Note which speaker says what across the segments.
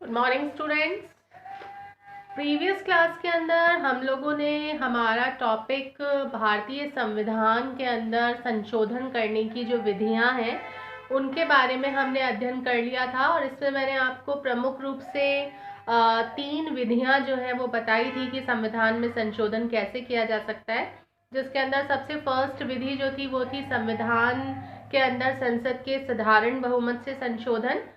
Speaker 1: Good morning students. Previous class के अंदर हम लोगों ने हमारा टॉपिक भारतीय संविधान के अंदर संशोधन करने की जो विधियां हैं उनके बारे में हमने अध्ययन कर लिया था और इसमें मैंने आपको प्रमुख रूप से 3 विधियां जो है वो बताई थी कि संविधान में संशोधन कैसे किया जा सकता है। जिसके अंदर सबसे फर्स्ट विधि जो थी वो थी संविधान के अंदर संसद के साधारण बहुमत से संशोधन।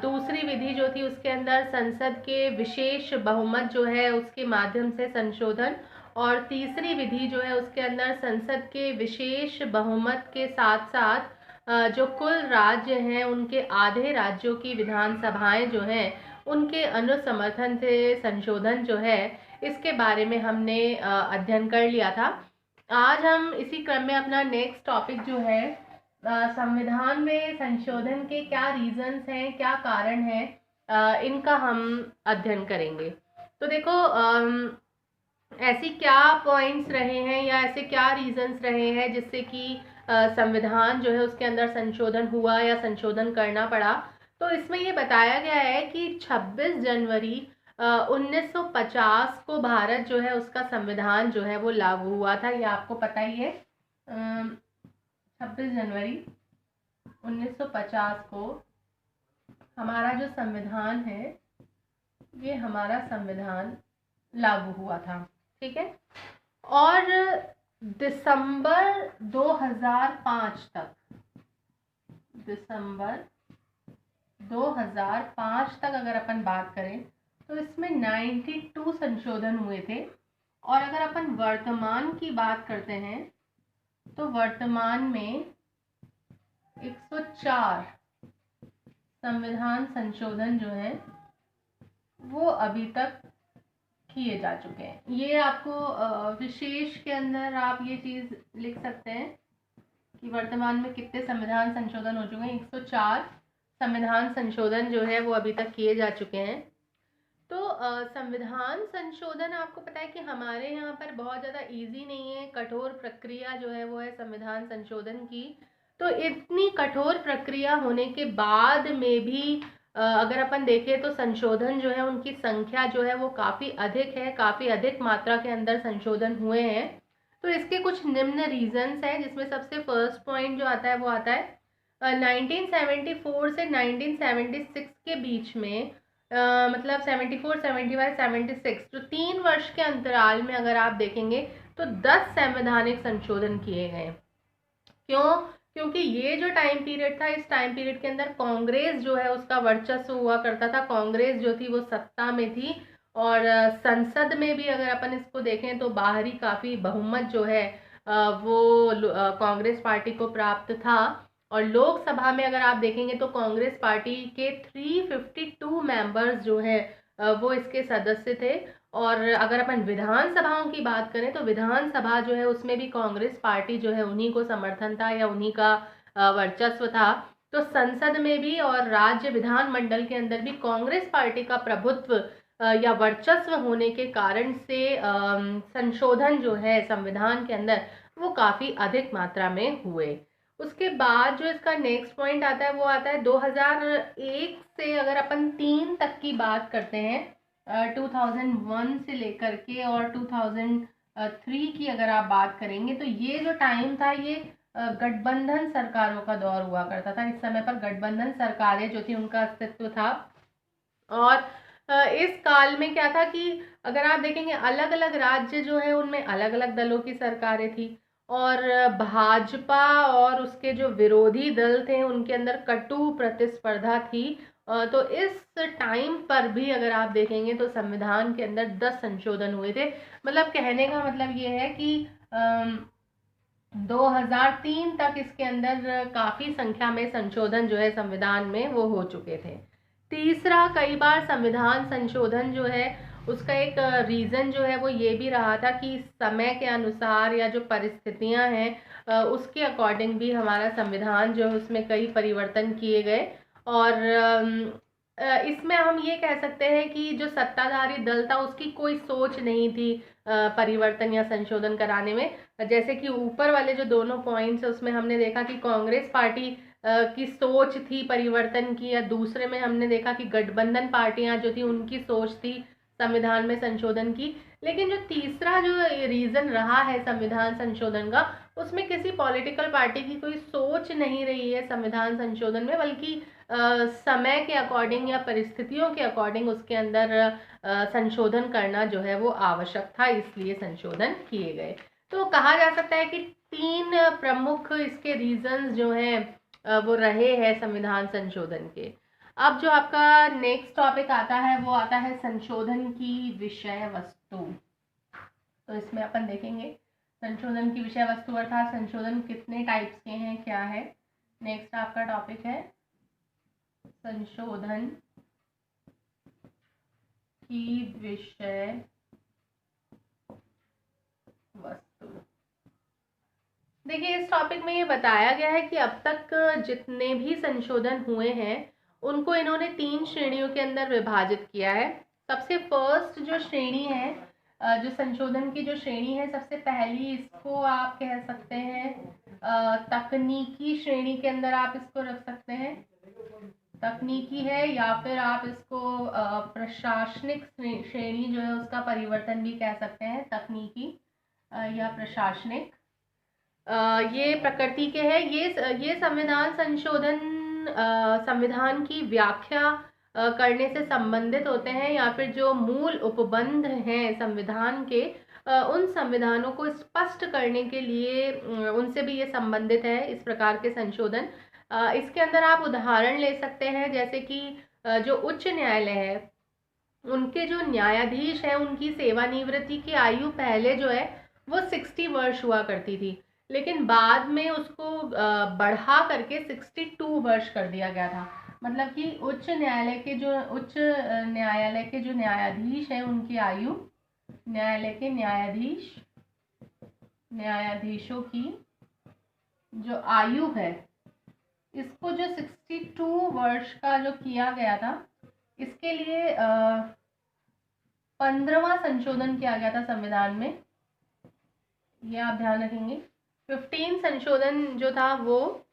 Speaker 1: दूसरी विधि जो थी उसके अंदर संसद के विशेष बहुमत जो है उसके माध्यम से संशोधन, और तीसरी विधि जो है उसके अंदर संसद के विशेष बहुमत के साथ साथ जो कुल राज्य हैं उनके आधे राज्यों की विधानसभाएं जो हैं उनके अनुसमर्थन से संशोधन जो है इसके बारे में हमने अध्ययन कर लिया था। आज हम इसी क्रम में अपना नेक्स्ट टॉपिक जो है संविधान में संशोधन के क्या रीजंस हैं, क्या कारण हैं, इनका हम अध्ययन करेंगे। तो देखो ऐसी क्या पॉइंट्स रहे हैं या ऐसे क्या रीजंस रहे हैं जिससे कि संविधान जो है उसके अंदर संशोधन हुआ या संशोधन करना पड़ा। तो इसमें ये बताया गया है कि 26 जनवरी 1950 को भारत जो है उसका संविधान जो है वो लागू हुआ था। ये आपको पता ही है। 26 जनवरी 1950 को हमारा जो संविधान है ये हमारा संविधान लागू हुआ था, ठीक है। और दिसंबर 2005 तक, दिसंबर 2005 तक अगर अपन बात करें तो इसमें 92 संशोधन हुए थे। और अगर अपन वर्तमान की बात करते हैं तो वर्तमान में 104 संविधान संशोधन जो है वो अभी तक किए जा चुके हैं। ये आपको विशेष के अंदर आप ये चीज़ लिख सकते हैं कि वर्तमान में कितने संविधान संशोधन हो चुके हैं। 104 संविधान संशोधन जो है वो अभी तक किए जा चुके हैं। तो संविधान संशोधन आपको पता है कि हमारे यहाँ पर बहुत ज़्यादा इजी नहीं है, कठोर प्रक्रिया जो है वो है संविधान संशोधन की। तो इतनी कठोर प्रक्रिया होने के बाद में भी अगर अपन देखें तो संशोधन जो है उनकी संख्या जो है वो काफ़ी अधिक है, काफ़ी अधिक मात्रा के अंदर संशोधन हुए हैं। तो इसके कुछ निम्न रीजंस हैं, जिसमें सबसे फर्स्ट पॉइंट जो आता है वो आता है 1974 से 1976 के बीच में, मतलब 74, 75, 76 जो 3 वर्ष के अंतराल में अगर आप देखेंगे तो 10 संवैधानिक संशोधन किए गए। क्यों? क्योंकि ये जो टाइम पीरियड था, इस टाइम पीरियड के अंदर कांग्रेस जो है उसका वर्चस्व हुआ करता था। कांग्रेस जो थी वो सत्ता में थी और संसद में भी अगर अपन इसको देखें तो बाहरी काफ़ी बहुमत जो है वो कांग्रेस पार्टी को प्राप्त था। और लोकसभा में अगर आप देखेंगे तो कांग्रेस पार्टी के 352 मेंबर्स जो है वो इसके सदस्य थे। और अगर अपन विधानसभाओं की बात करें तो विधानसभा जो है उसमें भी कांग्रेस पार्टी जो है उन्हीं को समर्थन था या उन्हीं का वर्चस्व था। तो संसद में भी और राज्य विधानमंडल के अंदर भी कांग्रेस पार्टी का प्रभुत्व या वर्चस्व होने के कारण से संशोधन जो है संविधान के अंदर वो काफ़ी अधिक मात्रा में हुए। उसके बाद जो इसका नेक्स्ट पॉइंट आता है वो आता है 2001 से अगर अपन 3 तक की बात करते हैं, 2001 से लेकर के और 2003 की अगर आप बात करेंगे तो ये जो टाइम था ये गठबंधन सरकारों का दौर हुआ करता था। इस समय पर गठबंधन सरकारें जो थी उनका अस्तित्व था। और इस काल में क्या था कि अगर आप देखेंगे अलग अलग राज्य जो है उनमें अलग अलग दलों की सरकारें थी और भाजपा और उसके जो विरोधी दल थे उनके अंदर कटु प्रतिस्पर्धा थी। तो इस टाइम पर भी अगर आप देखेंगे तो संविधान के अंदर 10 संशोधन हुए थे। मतलब कहने का मतलब ये है कि 2003 तक इसके अंदर काफ़ी संख्या में संशोधन जो है संविधान में वो हो चुके थे। तीसरा, कई बार संविधान संशोधन जो है उसका एक रीज़न जो है वो ये भी रहा था कि समय के अनुसार या जो परिस्थितियां हैं उसके अकॉर्डिंग भी हमारा संविधान जो है उसमें कई परिवर्तन किए गए। और इसमें हम ये कह सकते हैं कि जो सत्ताधारी दल था उसकी कोई सोच नहीं थी परिवर्तन या संशोधन कराने में। जैसे कि ऊपर वाले जो दोनों पॉइंट्स है उसमें हमने देखा कि कांग्रेस पार्टी की सोच थी परिवर्तन की, या दूसरे में हमने देखा कि गठबंधन पार्टियां जो थी उनकी सोच थी संविधान में संशोधन की। लेकिन जो तीसरा जो रीज़न रहा है संविधान संशोधन का, उसमें किसी पॉलिटिकल पार्टी की कोई सोच नहीं रही है संविधान संशोधन में, बल्कि समय के अकॉर्डिंग या परिस्थितियों के अकॉर्डिंग उसके अंदर संशोधन करना जो है वो आवश्यक था, इसलिए संशोधन किए गए। तो कहा जा सकता है कि 3 प्रमुख इसके रीजंस जो हैं वो रहे हैं संविधान संशोधन के। अब जो आपका नेक्स्ट टॉपिक आता है वो आता है संशोधन की विषय वस्तु। तो इसमें अपन देखेंगे संशोधन की विषय वस्तु अर्थात संशोधन कितने टाइप्स के हैं, क्या है। नेक्स्ट आपका टॉपिक है संशोधन की विषय वस्तु। देखिए, इस टॉपिक में ये बताया गया है कि अब तक जितने भी संशोधन हुए हैं उनको इन्होंने 3 श्रेणियों के अंदर विभाजित किया है। सबसे फर्स्ट जो श्रेणी है, जो संशोधन की जो श्रेणी है, सबसे पहली इसको आप कह सकते हैं तकनीकी श्रेणी के अंदर आप इसको रख सकते हैं, तकनीकी है, या फिर आप इसको प्रशासनिक श्रेणी जो है उसका परिवर्तन भी कह सकते हैं, तकनीकी या प्रशासनिक। ये प्रकृति के है। ये संविधान संशोधन संविधान की व्याख्या करने से संबंधित होते हैं, या फिर जो मूल उपबंध हैं संविधान के, उन संविधानों को स्पष्ट करने के लिए उनसे भी ये संबंधित है इस प्रकार के संशोधन। इसके अंदर आप उदाहरण ले सकते हैं, जैसे कि जो उच्च न्यायालय है उनके जो न्यायाधीश हैं उनकी सेवानिवृत्ति की आयु पहले जो है वो 60 वर्ष हुआ करती थी, लेकिन बाद में उसको बढ़ा करके 62 वर्ष कर दिया गया था। मतलब कि उच्च न्यायालय के जो न्यायाधीश हैं उनकी आयु, न्यायालय के न्यायाधीशों की जो आयु है इसको जो 62 वर्ष का जो किया गया था, इसके लिए 15वां संशोधन किया गया था संविधान में, ये आप ध्यान रखेंगे। 15 संशोधन जो था वो,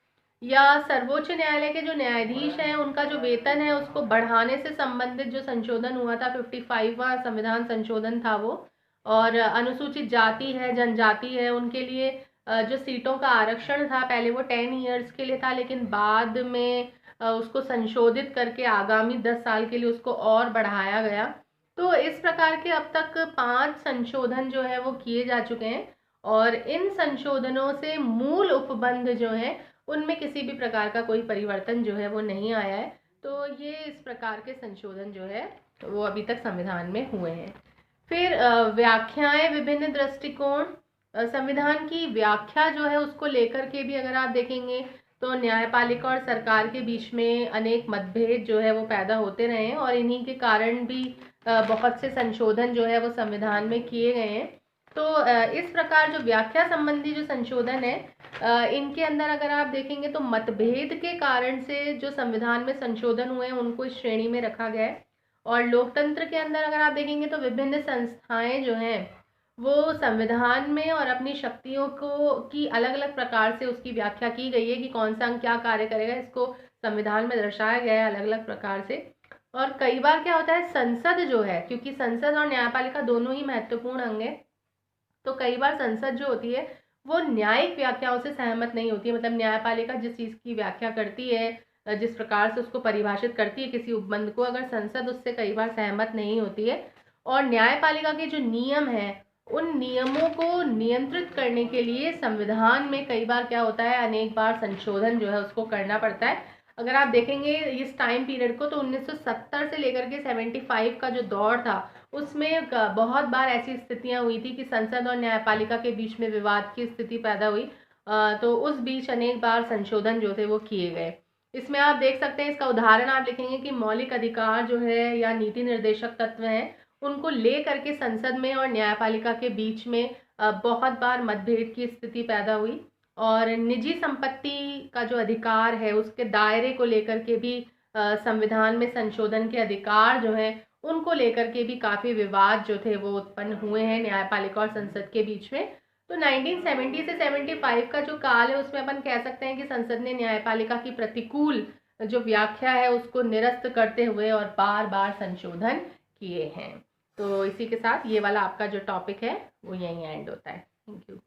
Speaker 1: या सर्वोच्च न्यायालय के जो न्यायाधीश हैं उनका जो वेतन है उसको बढ़ाने से संबंधित जो संशोधन हुआ था, 55वां संविधान संशोधन था वो। और अनुसूचित जाति है, जनजाति है, उनके लिए जो सीटों का आरक्षण था पहले वो 10 ईयर्स के लिए था, लेकिन बाद में उसको संशोधित करके आगामी 10 साल के लिए उसको और बढ़ाया गया। तो इस प्रकार के अब तक 5 संशोधन जो है वो किए जा चुके हैं, और इन संशोधनों से मूल उपबंध जो है उनमें किसी भी प्रकार का कोई परिवर्तन जो है वो नहीं आया है। तो ये इस प्रकार के संशोधन जो है वो अभी तक संविधान में हुए हैं। फिर व्याख्याएं, विभिन्न दृष्टिकोण। संविधान की व्याख्या जो है उसको लेकर के भी अगर आप देखेंगे तो न्यायपालिका और सरकार के बीच में अनेक मतभेद जो है वो पैदा होते रहे हैं, और इन्हीं के कारण भी बहुत से संशोधन जो है वो संविधान में किए गए हैं। तो इस प्रकार जो व्याख्या संबंधी जो संशोधन है इनके अंदर अगर आप देखेंगे तो मतभेद के कारण से जो संविधान में संशोधन हुए हैं उनको इस श्रेणी में रखा गया है। और लोकतंत्र के अंदर अगर आप देखेंगे तो विभिन्न संस्थाएं जो हैं वो संविधान में और अपनी शक्तियों को की अलग अलग प्रकार से उसकी व्याख्या की गई है कि कौन सा अंग क्या कार्य करेगा, इसको संविधान में दर्शाया गया है अलग अलग प्रकार से। और कई बार क्या होता है, संसद जो है, क्योंकि संसद और न्यायपालिका दोनों ही महत्वपूर्ण अंग है, तो कई बार संसद जो होती है वो न्यायिक व्याख्याओं से सहमत नहीं होती है। मतलब न्यायपालिका जिस चीज़ की व्याख्या करती है, जिस प्रकार से उसको परिभाषित करती है किसी उपबंध को, अगर संसद उससे कई बार सहमत नहीं होती है, और न्यायपालिका के जो नियम हैं उन नियमों को नियंत्रित करने के लिए संविधान में कई बार क्या होता है, अनेक बार संशोधन जो है उसको करना पड़ता है। अगर आप देखेंगे इस टाइम पीरियड को तो 1970 से लेकर के 75 का जो दौर था उसमें बहुत बार ऐसी स्थितियां हुई थी कि संसद और न्यायपालिका के बीच में विवाद की स्थिति पैदा हुई। तो उस बीच अनेक बार संशोधन जो थे वो किए गए। इसमें आप देख सकते हैं, इसका उदाहरण आप लिखेंगे कि मौलिक अधिकार जो है या नीति निर्देशक तत्व हैं उनको ले करके संसद में और न्यायपालिका के बीच में बहुत बार मतभेद की स्थिति पैदा हुई। और निजी संपत्ति का जो अधिकार है उसके दायरे को लेकर के भी संविधान में संशोधन के अधिकार जो है उनको लेकर के भी काफ़ी विवाद जो थे वो उत्पन्न हुए हैं न्यायपालिका और संसद के बीच में। तो 1970 से 75 का जो काल है उसमें अपन कह सकते हैं कि संसद ने न्यायपालिका की प्रतिकूल जो व्याख्या है उसको निरस्त करते हुए और बार बार संशोधन किए हैं। तो इसी के साथ ये वाला आपका जो टॉपिक है वो यहीं एंड होता है। Thank you.